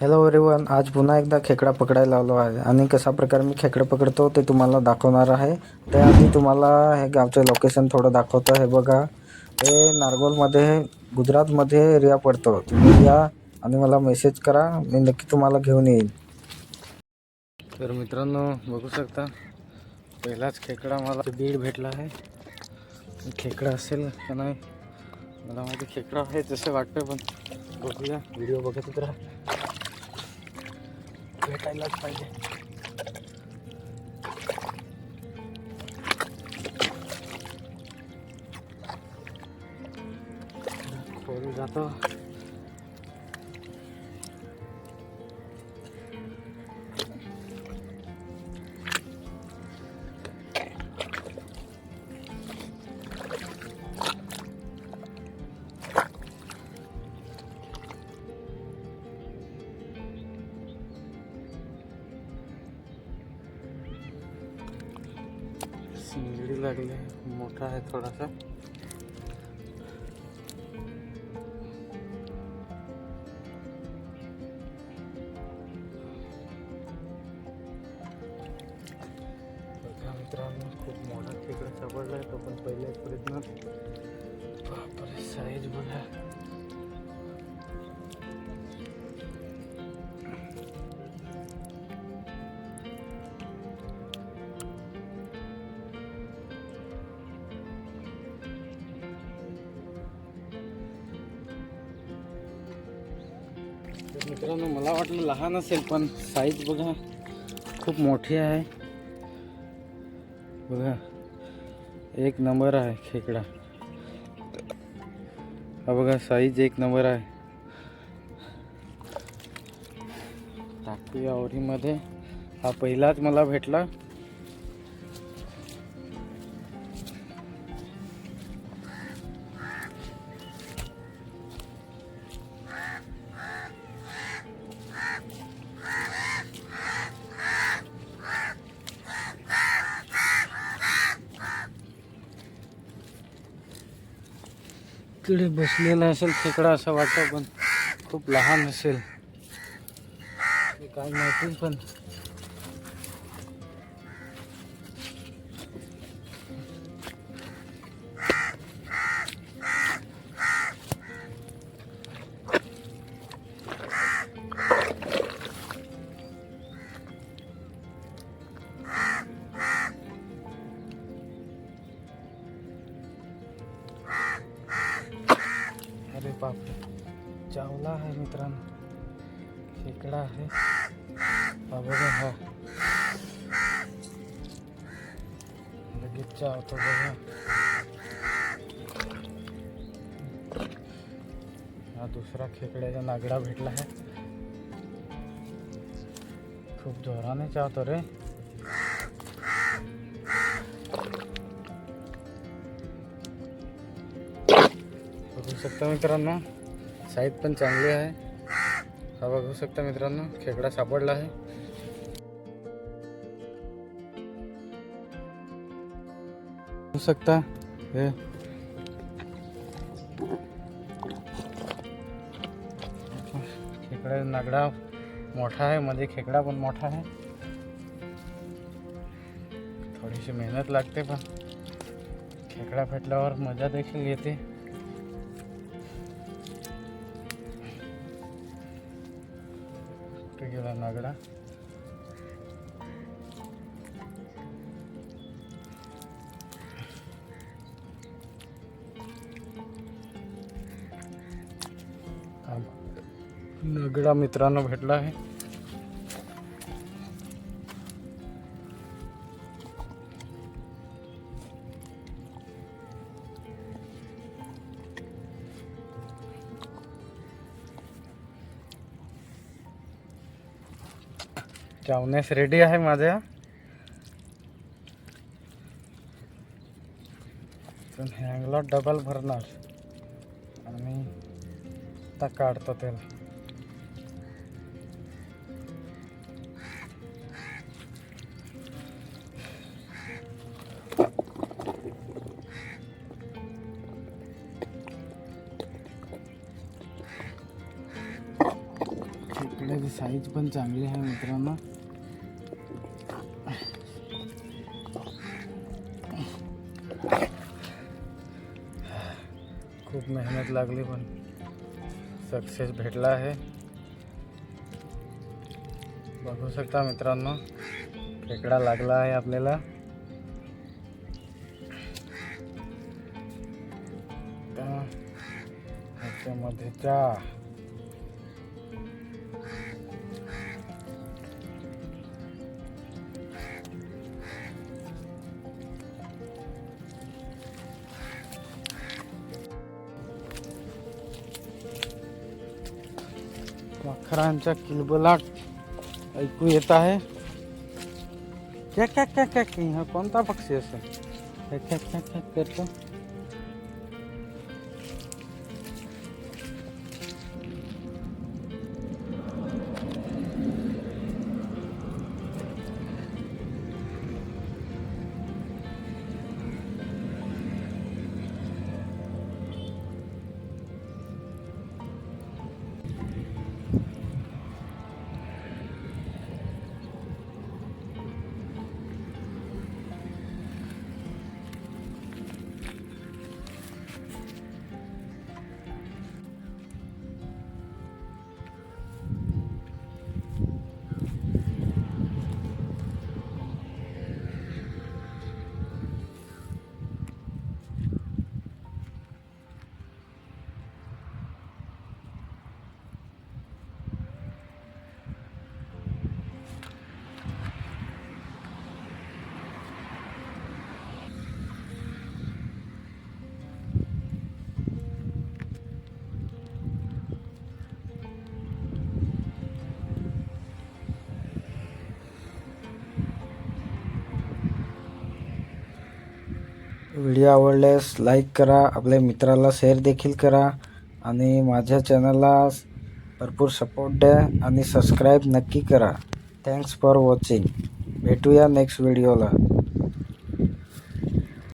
Hello everyone, आज पुन्हा एकदा खेकडा पकडायला आलो आहे आणि कशा प्रकारे मी खेकडा पकडतो ते तुम्हाला दाखवणार आहे. त्याआधी तुम्हाला हे गावचे लोकेशन थोडं दाखवतो. हे बघा, हे नारगोलमध्ये गुजरातमध्ये एरिया पडतो. तुम्ही या आणि मला मेसेज करा, मी नक्की तुम्हाला घेऊन येईन. तर मित्रांनो, बघू शकता पहिलाच खेकडा मला बीड भेटला आहे. खेकडा असेल का नाही मला माहिती, खेकडा आहे जसं वाटतं, पण बघूया. व्हिडिओ बघतच राहा, भेटायलाच पाहिजे. खोल जातो. सिंगडी लागली, मोठा आहे थोडासा. बघा मित्रांनो, खूप मोठा खेकडा सापडला आहे. तो पण पहिल्याच प्रयत्न. बापरे, साईज बघा. तर मित्रांनो, मला वाटलं लहान असेल, पण साईज बघा खूप मोठी आहे. बघा, एक नंबर आहे खेकडा. हा बघा, साईज एक नंबर आहे. टाकूया ओरीमध्ये. हा पहिलाच मला भेटला. तिकडे बसलेला असेल खेकडा असं वाटतं, पण खूप लहान असेल, काय माहिती. पण अरे बापरे, चावला आहे मित्रांनो, खेकडा आहे. हा बघा, हा लगेच चावतो बघा. हा दुसरा खेकड्याचा नागडा भेटला आहे. खूप जोराने चावतो रे. बघू शकता मित्रांनो, साईज पण चांगली आहे. हा बघू शकता मित्रांनो, खेकडा सापडला आहे. बघू शकता हे खेकडा नागडा मोठा आहे, मध्ये खेकडा पण मोठा आहे. थोडीशी मेहनत लागते, पण खेकडा भेटल्यावर मजा देखील येते. कुठे गेला नागडा? नागडा मित्रांनो भेटला आहे. चावण्यास रेडी आहे माझ्या. पण हँगला डबल भरणार आणि आता काढतो त्याला. याची साईज पण चांगली आहे मित्रांनो. खूप मेहनत लागली पण सक्सेस भेटला आहे. बघू शकता मित्रांनो, खेकडा लागला आहे आपल्याला. ह्याच्यामध्येच्या वाखरांचा किलबलाट ऐकू येत आहे. क्या क्या क्या क्या क्या, हा कोणता पक्षी असेल? क्या क्या क्या क्या करतो. व्हिडिओ आवडल्यास लाईक करा, आपल्या मित्राला शेअर देखील करा आणि माझ्या चॅनलला भरपूर सपोर्ट द्या आणि सबस्क्राईब नक्की करा. Thanks for watching. भेटूया नेक्स्ट व्हिडिओला.